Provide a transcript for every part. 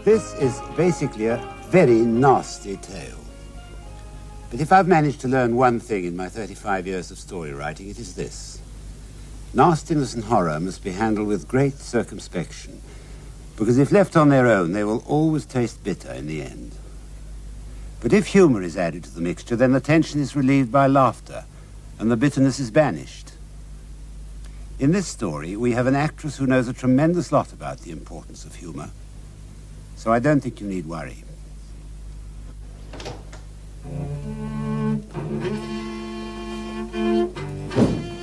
This is basically a very nasty tale. But if I've managed to learn one thing in my 35 years of story writing, it is this. Nastiness and horror must be handled with great circumspection, because if left on their own, they will always taste bitter in the end. But if humor is added to the mixture, then the tension is relieved by laughter, and the bitterness is banished. In this story, we have an actress who knows a tremendous lot about the importance of humor, so I don't think you need worry.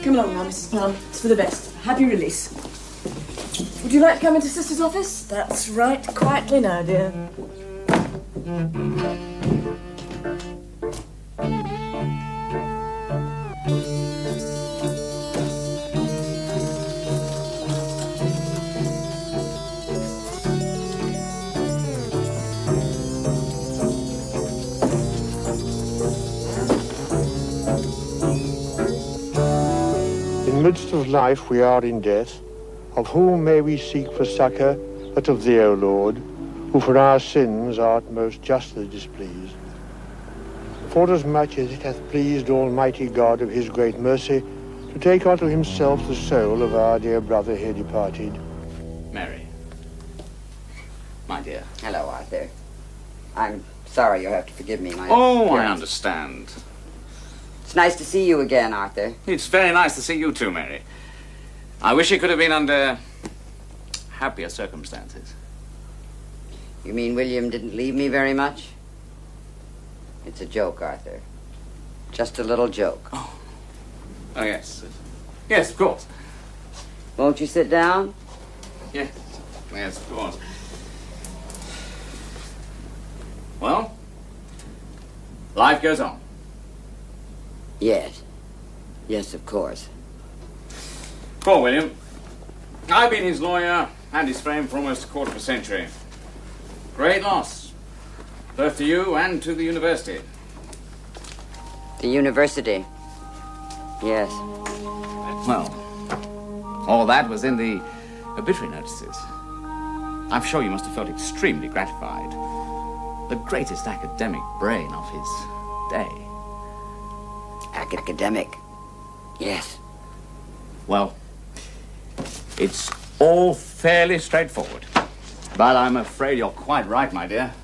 Come along now, Mrs. Palm. It's for the best. Happy release. Would you like to come into Sister's office? That's right. Quietly now, dear. In the midst of life we are in death. Of whom may we seek for succour but of thee, O Lord, who for our sins art most justly displeased? Forasmuch as it hath pleased Almighty God of his great mercy to take unto himself the soul of our dear brother here departed. Mary. My dear. Hello, Arthur. I'm sorry you'll have to forgive me. I understand. It's nice to see you again, Arthur. It's very nice to see you too, Mary. I wish it could have been under happier circumstances. You mean William didn't leave me very much? It's a joke, Arthur. Just a little joke. Oh, yes. Yes, of course. Won't you sit down? Yes. Yes, of course. Well, life goes on. Yes. Yes, of course. Poor William. I've been his lawyer and his friend for almost a quarter of a century. Great loss, both to you and to the university. The university? Yes. Well, all that was in the obituary notices. I'm sure you must have felt extremely gratified. The greatest academic brain of his day. Academic? Yes. Well, it's all fairly straightforward. But I'm afraid you're quite right, my dear.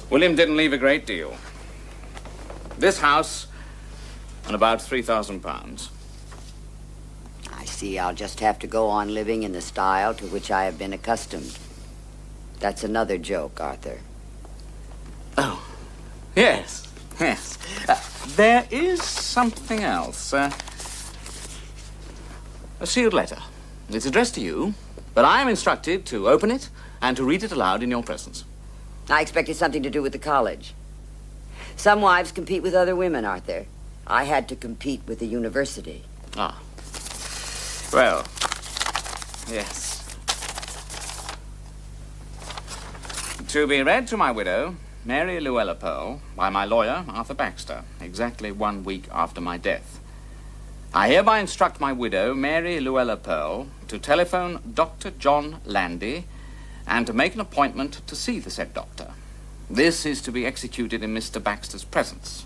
William didn't leave a great deal. This house and about £3,000. I see I'll just have to go on living in the style to which I have been accustomed. That's another joke, Arthur. Oh, yes, yes. There is something else. A sealed letter. It's addressed to you, but I am instructed to open it and to read it aloud in your presence. I expected something to do with the college. Some wives compete with other women, Arthur. I had to compete with the university. Ah. Well, yes. To be read to my widow, Mary Luella Pearl, by my lawyer, Arthur Baxter, exactly 1 week after my death. I hereby instruct my widow, Mary Luella Pearl, to telephone Dr. John Landy and to make an appointment to see the said doctor. This is to be executed in Mr. Baxter's presence.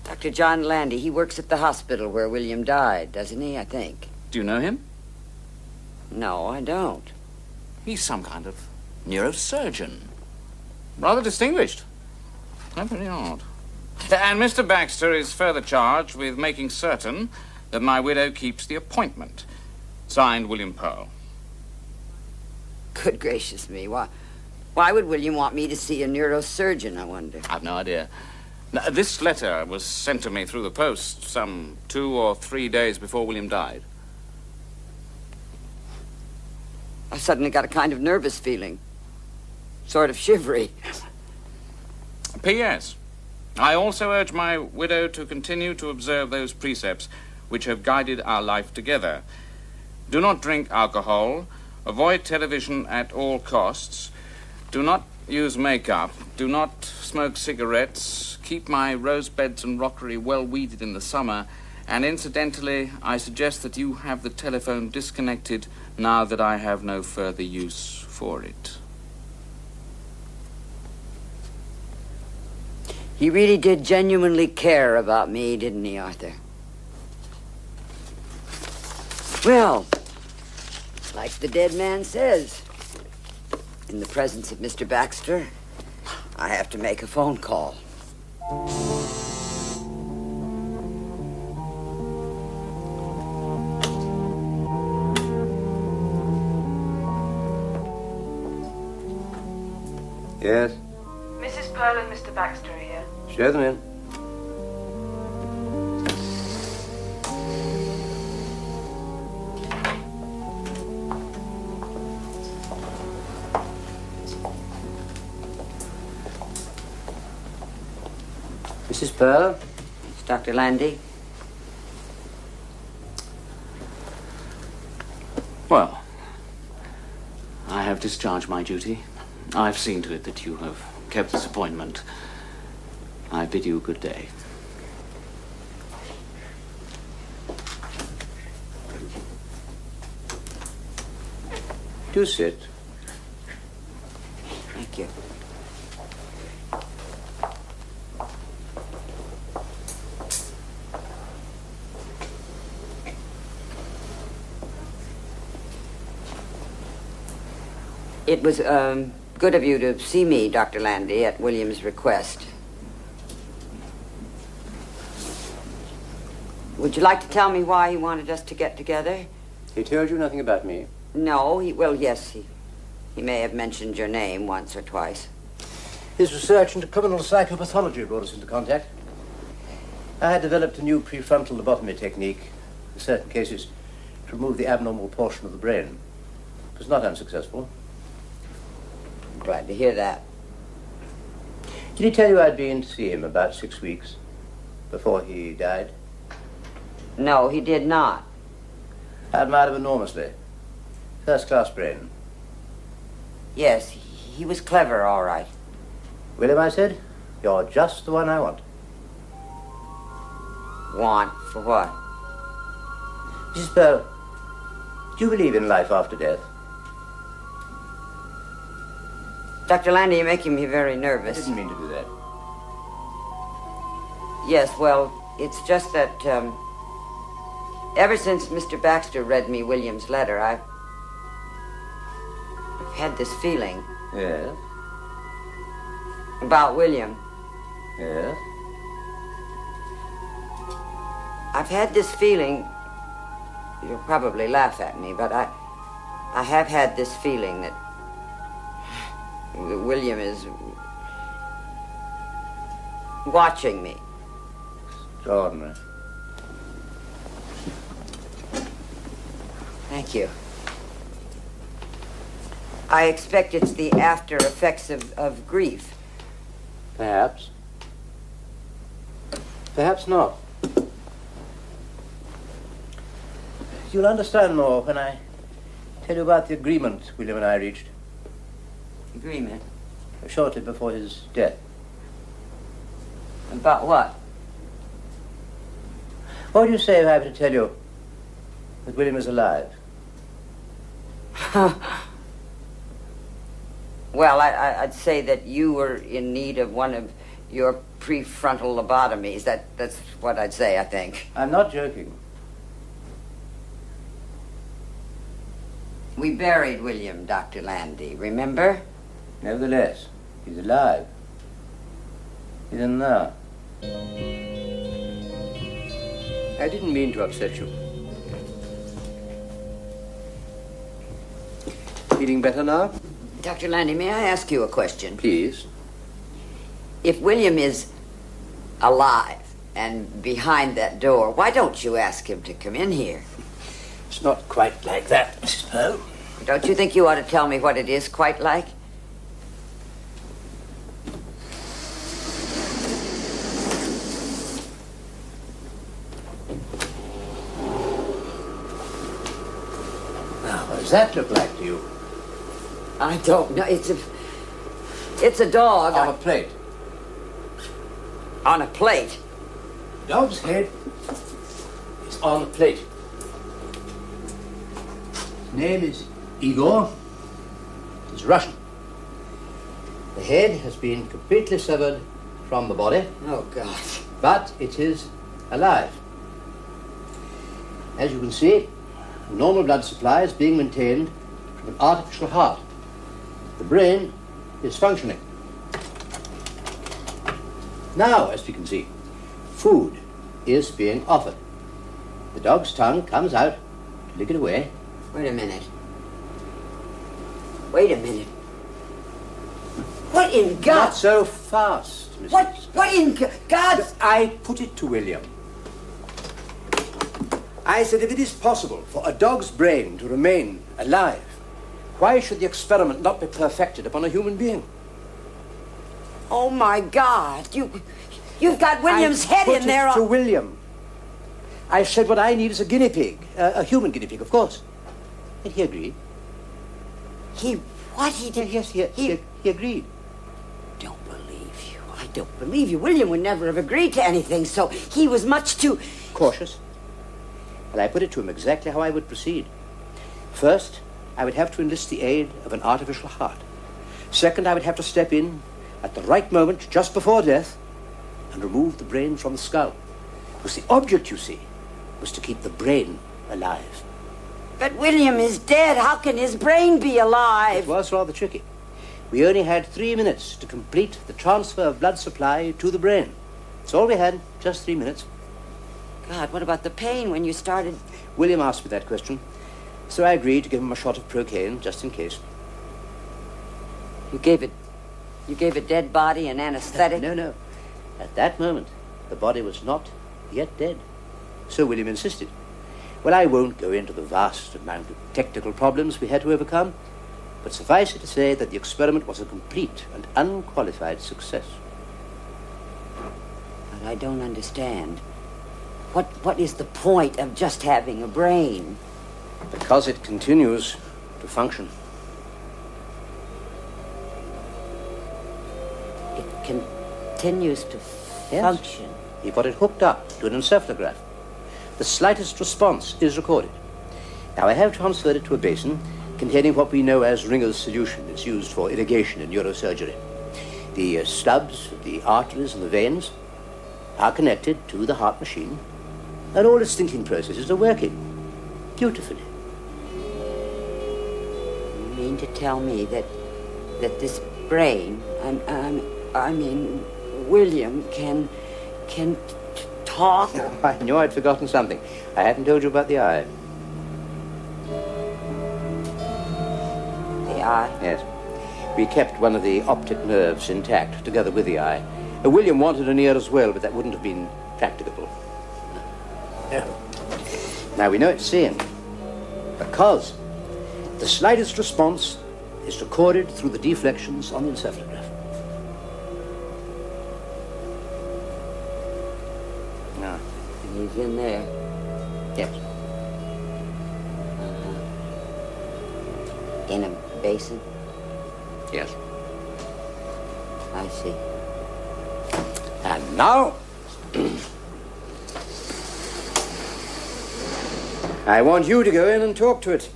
Dr. John Landy, he works at the hospital where William died, doesn't he, I think? Do you know him? No, I don't. He's some kind of neurosurgeon. Rather distinguished. Not very odd. And Mr. Baxter is further charged with making certain that my widow keeps the appointment. Signed, William Pearl. Good gracious me. Why would William want me to see a neurosurgeon, I wonder? I've no idea. Now, this letter was sent to me through the post some 2 or 3 days before William died. I suddenly got a kind of nervous feeling. Sort of shivery. P.S. I also urge my widow to continue to observe those precepts which have guided our life together. Do not drink alcohol. Avoid television at all costs. Do not use makeup. Do not smoke cigarettes. Keep my rose beds and rockery well weeded in the summer. And incidentally, I suggest that you have the telephone disconnected now that I have no further use for it. He really did genuinely care about me, didn't he, Arthur? Well, like the dead man says, in the presence of Mr. Baxter, I have to make a phone call. Yes? Mrs. Pearl and Mr. Baxter are here. Show them in. Mrs. Pearl? It's Dr. Landy. Well, I have discharged my duty. I've seen to it that you have kept this appointment. I bid you good day. Do sit. Thank you. It was good of you to see me, Dr. Landy, at William's request. Would you like to tell me why he wanted us to get together? He told you nothing about me? No, yes, he may have mentioned your name once or twice. His research into criminal psychopathology brought us into contact. I had developed a new prefrontal lobotomy technique, in certain cases, to remove the abnormal portion of the brain. It was not unsuccessful. I'm glad to hear that. Did he tell you I'd been to see him about 6 weeks before he died? No, he did not. I admired him enormously. First-class brain. Yes, he was clever, all right. William, I said, you're just the one I want. Want for what? Mrs. Pearl, do you believe in life after death? Dr. Landy, you're making me very I nervous. didn't mean to do that. Yes, well, it's just that, ever since Mr. Baxter read me William's letter, I've had this feeling Yes? about William. Yes? I've had this feeling, you'll probably laugh at me, but I have had this feeling that William is watching me. Extraordinary. Thank you. I expect it's the after effects of grief. Perhaps. Perhaps not. You'll understand more when I tell you about the agreement William and I reached Agreement? shortly before his death. About what? What do you say if I were to tell you that William is alive? Well, I'd say that you were in need of one of your prefrontal lobotomies. That's what I'd say, I think. I'm not joking. We buried William, Dr. Landy, remember? Nevertheless, he's alive. He's in there. I didn't mean to upset you. Feeling better now? Dr. Landy, may I ask you a question? Please. If William is alive and behind that door, why don't you ask him to come in here? It's not quite like that, Mrs. Pearl. Don't you think you ought to tell me what it is quite like? Now, what does that look like to you? I don't know. It's a dog. On a plate. On a plate? The dog's head is on the plate. His name is Igor. He's Russian. The head has been completely severed from the body. Oh, God. But it is alive. As you can see, the normal blood supply is being maintained from an artificial heart. The brain is functioning. Now, as we can see, food is being offered. The dog's tongue comes out to lick it away. Wait a minute. Wait a minute. What in God? Not so fast, Mrs. What in God? I put it to William. I said, if it is possible for a dog's brain to remain alive, why should the experiment not be perfected upon a human being? Oh, my God. You've got William's head in there. I put it to William. I said what I need is a guinea pig, a human guinea pig, of course. And he agreed. He did? Yes, he agreed. Don't believe you. I don't believe you. William would never have agreed to anything, so he was much too... Cautious. Well, I put it to him exactly how I would proceed. First, I would have to enlist the aid of an artificial heart. Second, I would have to step in at the right moment, just before death, and remove the brain from the skull. Because the object, you see, was to keep the brain alive. But William is dead. How can his brain be alive? It was rather tricky. We only had 3 minutes to complete the transfer of blood supply to the brain. That's all we had, just 3 minutes. God, what about the pain when you started? William asked me that question, so I agreed to give him a shot of procaine, just in case. You gave a dead body an anesthetic? No. At that moment, the body was not yet dead. So William insisted. Well, I won't go into the vast amount of technical problems we had to overcome, but suffice it to say that the experiment was a complete and unqualified success. But I don't understand. What is the point of just having a brain? Because it continues to function. It continues to function? You've got it hooked up to an encephalograph. The slightest response is recorded. Now, I have transferred it to a basin containing what we know as Ringer's solution. It's used for irrigation in neurosurgery. The stubs, the arteries and the veins are connected to the heart machine, and all its thinking processes are working beautifully. You mean to tell me that this brain, I mean, William can talk? Oh, I knew I'd forgotten something. I hadn't told you about the eye. The eye? Yes. We kept one of the optic nerves intact, together with the eye. William wanted an ear as well, but that wouldn't have been practicable. Now, we know it's seeing, because the slightest response is recorded through the deflections on the encephalograph. Now, He's in there. yes. In a basin? Yes. I see. And now, I want you to go in and talk to it.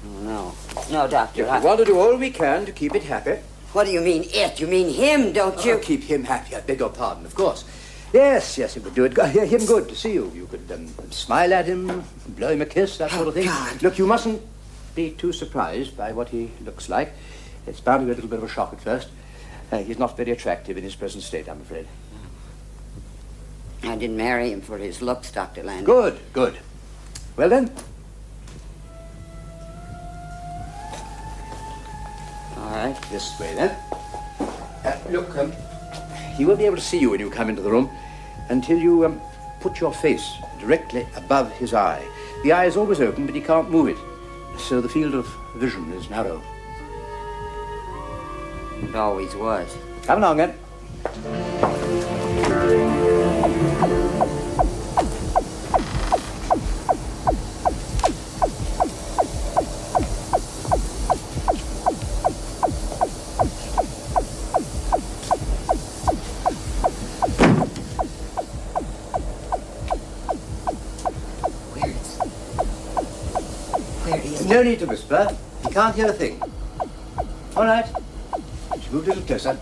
Oh, no, Doctor. We want to do all we can to keep it happy. What do you mean, it? You mean him, don't you? Keep him happy. I beg your pardon, of course. Yes, it would do it. Him good to see you. You could smile at him, blow him a kiss, that sort of thing. God. Look, you mustn't be too surprised by what he looks like. It's bound to be a little bit of a shock at first. He's not very attractive in his present state, I'm afraid. I didn't marry him for his looks, Dr. Landon. Good. Well, then. All right. This way, then. Look, he won't be able to see you when you come into the room until you put your face directly above his eye. The eye is always open, but he can't move it. So the field of vision is narrow. It always was. Come along, then. Where is he? No need to whisper. He can't hear a thing. All right. Just move a little closer.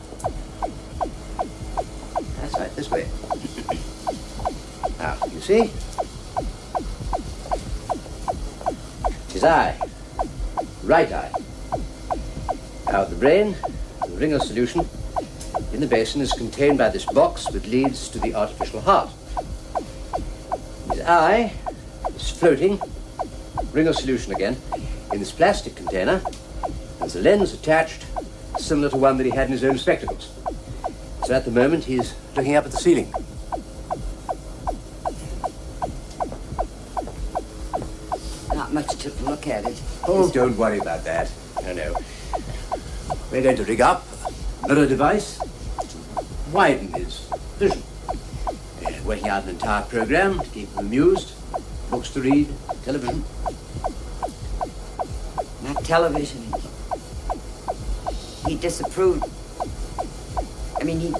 This way. Now, you see? His eye. Right eye. Now, the brain, the ring of solution in the basin is contained by this box that leads to the artificial heart. His eye is floating, ring of solution again, in this plastic container. There's a lens attached, similar to one that he had in his own spectacles. So at the moment, he's looking up at the ceiling. Not much to look at it. Oh, don't worry about that. No. We're going to rig up a mirror device to widen his vision. We're working out an entire program to keep him amused, books to read, television. Not television. He disapproved. I mean, he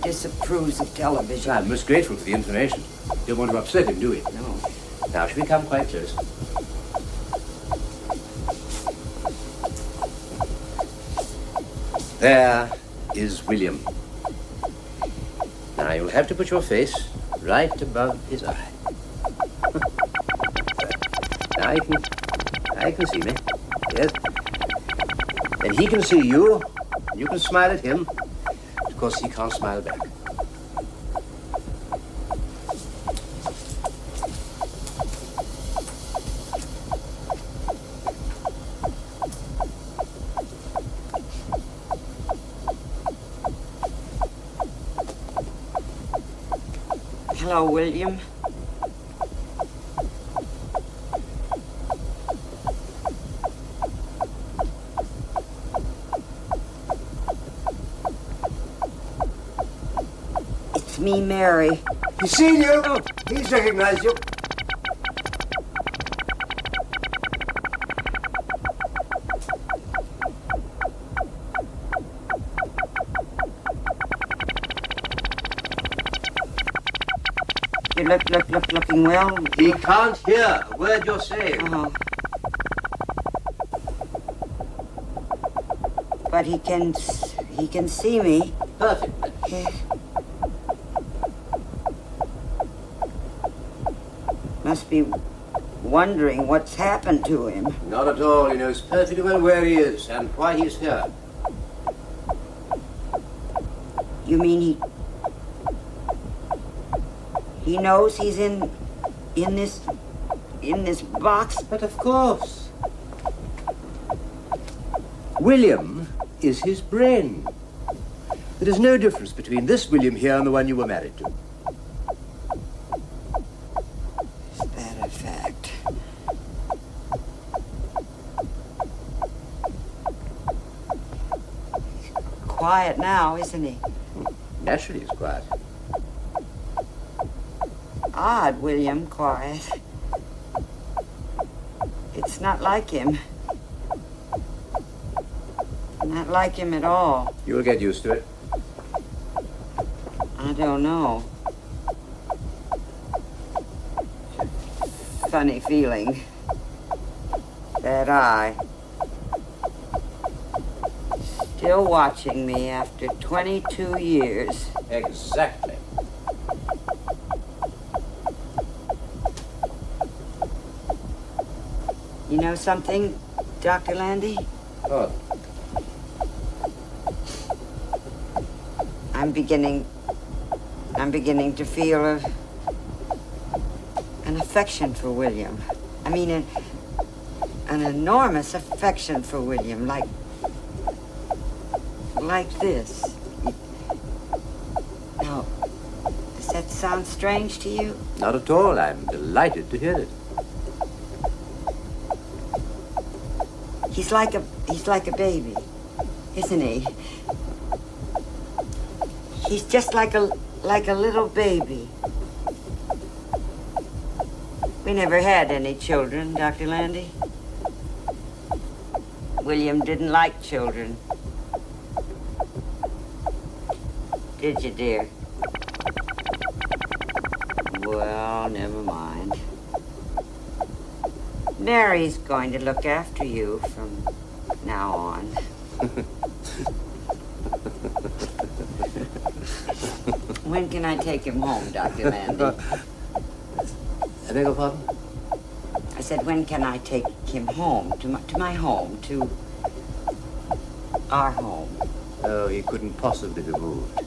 disapproves of television. I'm most grateful for the information. Don't want to upset him, do we? No. Now, should we come quite close? There is William. Now, you'll have to put your face right above his eye. Now you can see me. Yes. And he can see you. You can smile at him. Of course, he can't smile back. Hello, William. It's me, Mary. He's seen you. Oh, he's recognized you. You looking well? He can't hear a word you're saying. Oh. But he can see me. Perfect. Yeah. Must be wondering what's happened to him. Not at all. He knows perfectly well where he is and why he's here. You mean he knows he's in this box? But of course. William is his brain. There is no difference between this William here and the one you were married to. Is that a fact? He's quiet now, isn't he? Naturally, he's quiet. Odd, William, quiet. It's not like him. Not like him at all. You'll get used to it. I don't know. Funny feeling. That eye. Still watching me after 22 years. Exactly. You know something, Dr. Landy? What? I'm beginning to feel an affection for William. I mean, an enormous affection for William, like this. Now, does that sound strange to you? Not at all. I'm delighted to hear it. He's like a baby, isn't he? He's just like a little baby. We never had any children, Dr. Landy. William didn't like children. Did you, dear? Well, never mind. Mary's going to look after you from now on. When can I take him home, Dr. Landy? I beg your pardon? I said, when can I take him home, to my home, to our home? Oh, he couldn't possibly be moved.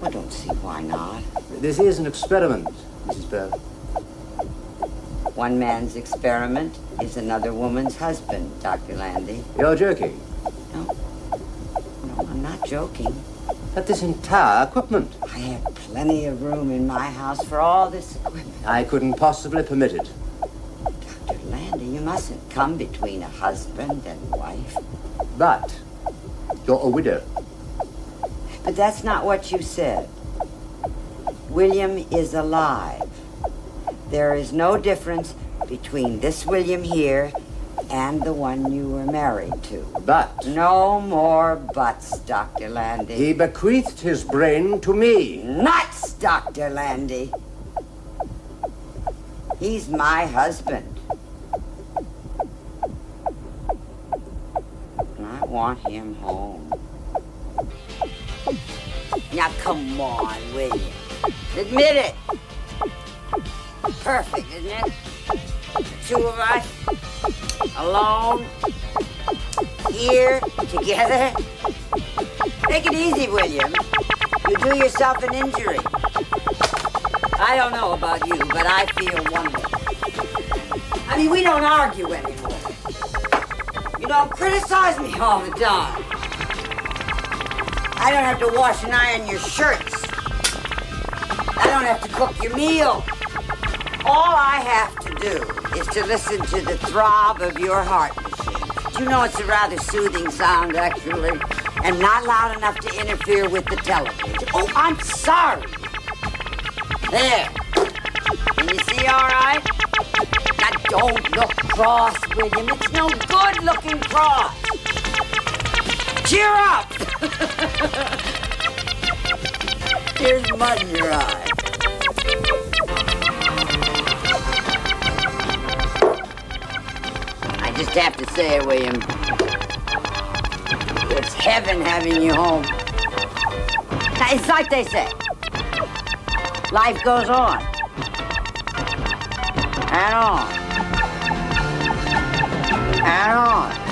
I don't see why not. This is an experiment, Mrs. Bell. One man's experiment is another woman's husband, Dr. Landy. You're joking. No, I'm not joking. But this entire equipment. I have plenty of room in my house for all this equipment. I couldn't possibly permit it. Dr. Landy, you mustn't come between a husband and wife. But you're a widow. But that's not what you said. William is alive. There is no difference between this William here and the one you were married to. But No more buts, Dr. Landy. he bequeathed his brain to me. Nuts, Dr. Landy. He's my husband. And I want him home. Now, come on, William. Admit it. Perfect, isn't it? The two of us, alone, here, together. Take it easy, William. You do yourself an injury. I don't know about you, but I feel wonderful. I mean, we don't argue anymore. You don't criticize me all the time. I don't have to wash and iron your shirts. I don't have to cook your meal. All I have to do is to listen to the throb of your heart machine. Do you know it's a rather soothing sound, actually? And not loud enough to interfere with the television. Oh, I'm sorry. There. Can you see all right? Now, don't look cross, William. It's no good looking cross. Cheer up. Here's mud in your eye. I just have to say it, William. It's heaven having you home. Now, it's like they say. Life goes on. And on. And on.